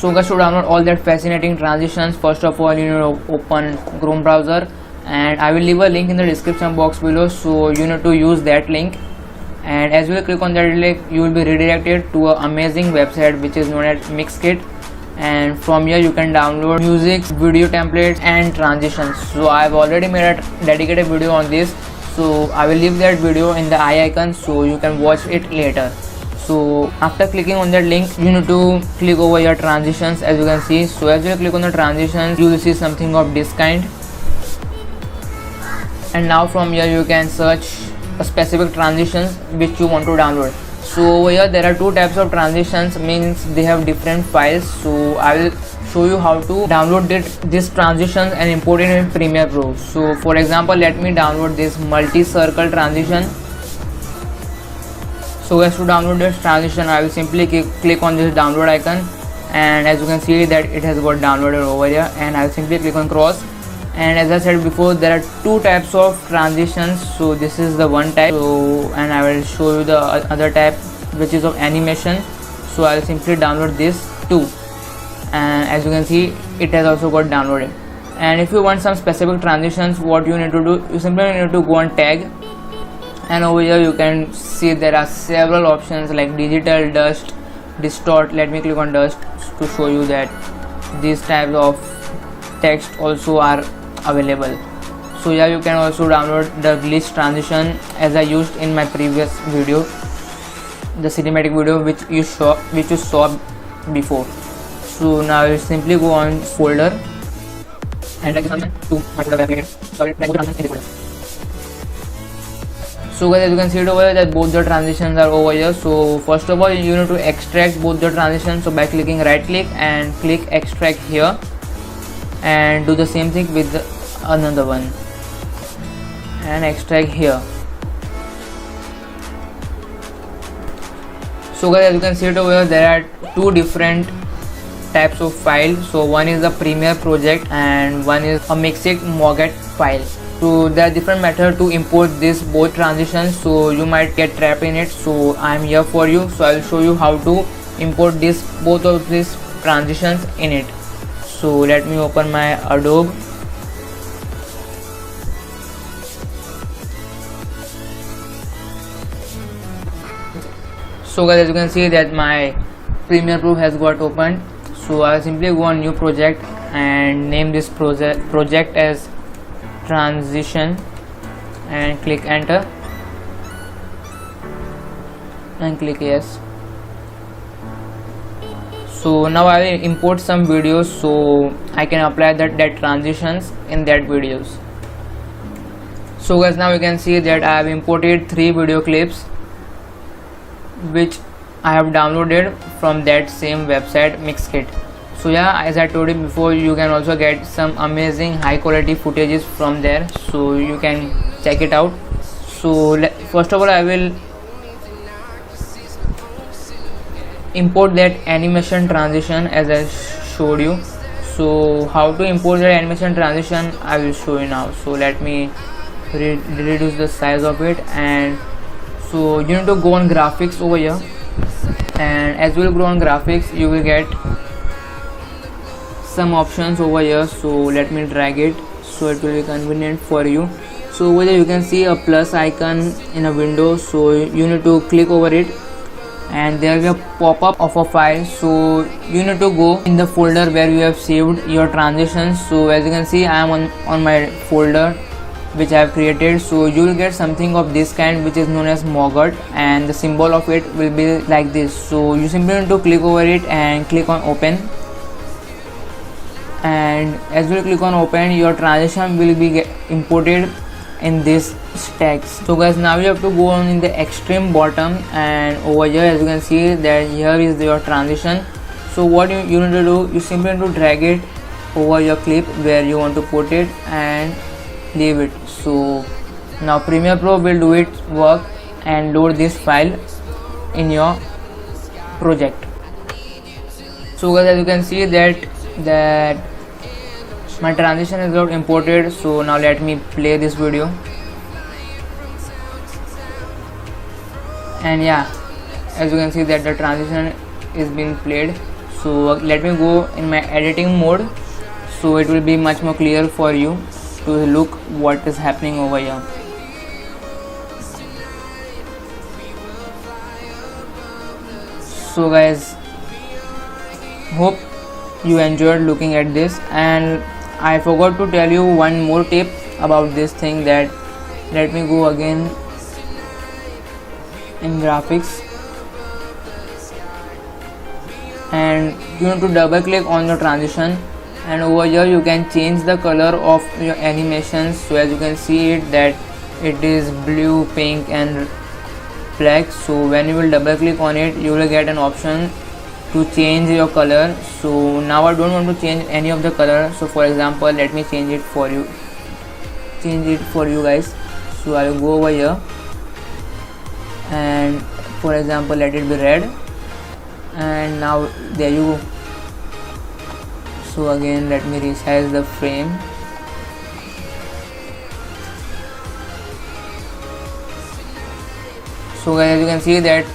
So guys, to download all that fascinating transitions, first of all you need to open Chrome browser, and I will leave a link in the description box below, so you need to use that link. And as you will click on that link, you will be redirected to an amazing website which is known as Mixkit, and from here you can download music, video templates and transitions. So I have already made a dedicated video on this, so I will leave that video in the eye icon so you can watch it later. So after clicking on that link, you need to click over your transitions, as you can see. So as you click on the transitions, you will see something of this kind, and now from here you can search a specific transitions which you want to download. So over here there are two types of transitions, means they have different files. So I will show you how to download this transitions and import it in Premiere Pro. So for example, let me download this multi-circle transition. So as to download this transition, I will simply click on this download icon, and as you can see that it has got downloaded over here, and I will simply click on cross. And as I said before, there are two types of transitions. So this is the one type, and I will show you the other type which is of animation. So I will simply download this too, and as you can see it has also got downloaded. And if you want some specific transitions, what you need to do, you simply need to go on tag, and over here you can see there are several options like digital, dust, distort. Let me click on dust to show you that these types of text also are available. So yeah, you can also download the glitch transition as I used in my previous video, the cinematic video which you saw before. So now you simply go on folder and drag it to my folder. So guys, as you can see it over here that both the transitions are over here. So first of all you need to extract both the transitions. So by clicking right click and click extract here, and do the same thing with another one and extract here. So guys, as you can see it over here, there are two different types of files. So one is the Premiere project and one is a Mixkit Moget file. So there are different methods to import this both transitions, so you might get trapped in it. So I am here for you, so I will show you how to import both of these transitions in it. So let me open my Adobe. So guys, as you can see that my Premiere Pro has got opened. So I will simply go on new project and name this project as transition and click enter and click yes. So now I will import some videos so I can apply that transitions in that videos. So guys, now you can see that I have imported 3 video clips which I have downloaded from that same website Mixkit. So yeah, as I told you before, you can also get some amazing high quality footages from there, so you can check it out. So first of all I will import that animation transition as I showed you. So how to import that animation transition I will show you now. So let me reduce the size of it, and so you need to go on graphics over here, and as you will go on graphics you will get some options over here. So let me drag it so it will be convenient for you. So over there you can see a plus icon in a window, so you need to click over it and there will be a pop-up of a file. So you need to go in the folder where you have saved your transitions. So as you can see I am on my folder which I have created. So you will get something of this kind which is known as Moget, and the symbol of it will be like this. So you simply need to click over it and click on open, and as you click on open your transition will be imported in this text. So guys, now you have to go on in the extreme bottom, and over here as you can see that here is your transition. So what you need to do, you simply need to drag it over your clip where you want to put it and leave it. So now Premiere Pro will do its work and load this file in your project. So guys, as you can see that my transition is got imported. So now let me play this video, and yeah, as you can see that the transition is being played. So let me go in my editing mode, so it will be much more clear for you to look what is happening over here. So guys, hope you enjoyed looking at this, and I forgot to tell you one more tip about this thing, that let me go again in graphics, and you need to double click on the transition, and over here you can change the color of your animations. So as you can see it, that it is blue, pink and black. So when you will double click on it, you will get an option to change your color. So now I don't want to change any of the color, so for example let me change it for you guys. So I will go over here, and for example let it be red, and now there you go. So again let me resize the frame. So guys, as you can see that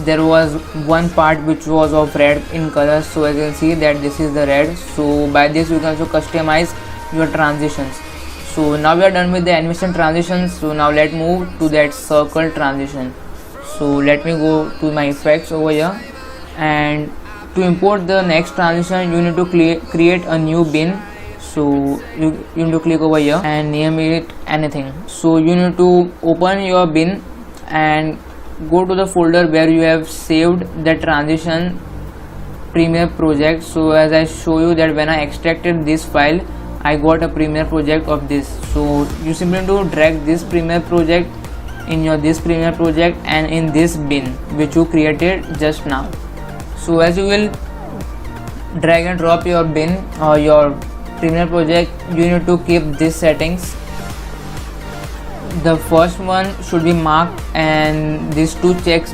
there was one part which was of red in color. So as you can see that this is the red. So by this you can also customize your transitions. So now we are done with the animation transitions. So now let's move to that circle transition. So let me go to my effects over here, and to import the next transition you need to create a new bin. So you need to click over here and name it anything. So you need to open your bin and go to the folder where you have saved the transition Premiere project. So as I show you that when I extracted this file, I got a Premiere project of this. So you simply need to drag this Premiere project in your this Premiere project and in this bin which you created just now. So as you will drag and drop your bin or your Premiere project, you need to keep these settings. The first one should be marked, and these two check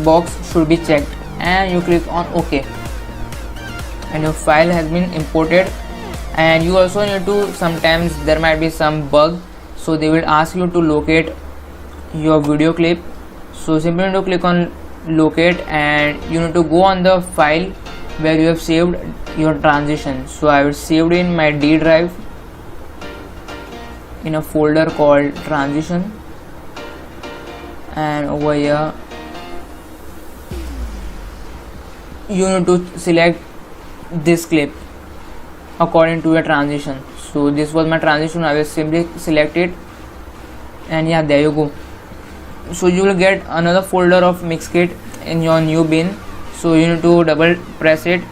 box should be checked, and you click on OK, and your file has been imported. And you also need to, sometimes there might be some bug, so they will ask you to locate your video clip. So simply need to click on locate, and you need to go on the file where you have saved your transition. So I will save it in my D drive in a folder called transition, and over here you need to select this clip according to your transition. So this was my transition, I will simply select it, and yeah, there you go. So you will get another folder of Mixkit in your new bin. So you need to double press it,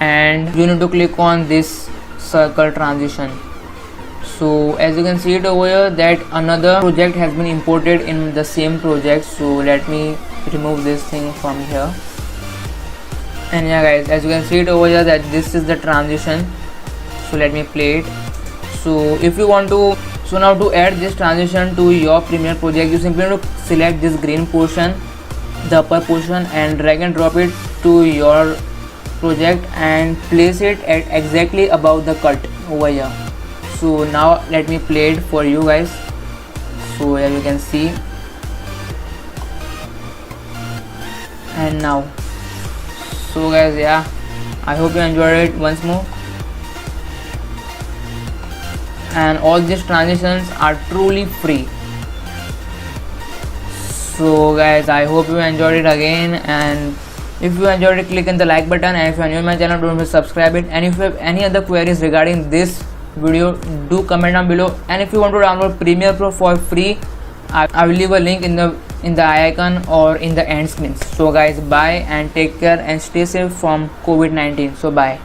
and you need to click on this circle transition. So as you can see it over here, that another project has been imported in the same project. So let me remove this thing from here, and yeah guys, as you can see it over here, that this is the transition. So let me play it. So if you want to, so now to add this transition to your Premiere project, you simply need to select this green portion, the upper portion, and drag and drop it to your project and place it at exactly above the cut over here. So now let me play it for you guys. So here you can see, and now, so guys, yeah, I hope you enjoyed it once more. And all these transitions are truly free. So guys, I hope you enjoyed it again, and if you enjoyed it, click on the like button, and if you are new to my channel, don't forget to subscribe it. And if you have any other queries regarding this video, do comment down below. And if you want to download Premiere Pro for free, I will leave a link in the eye icon or in the end screen. So guys, bye and take care and stay safe from COVID-19. So bye.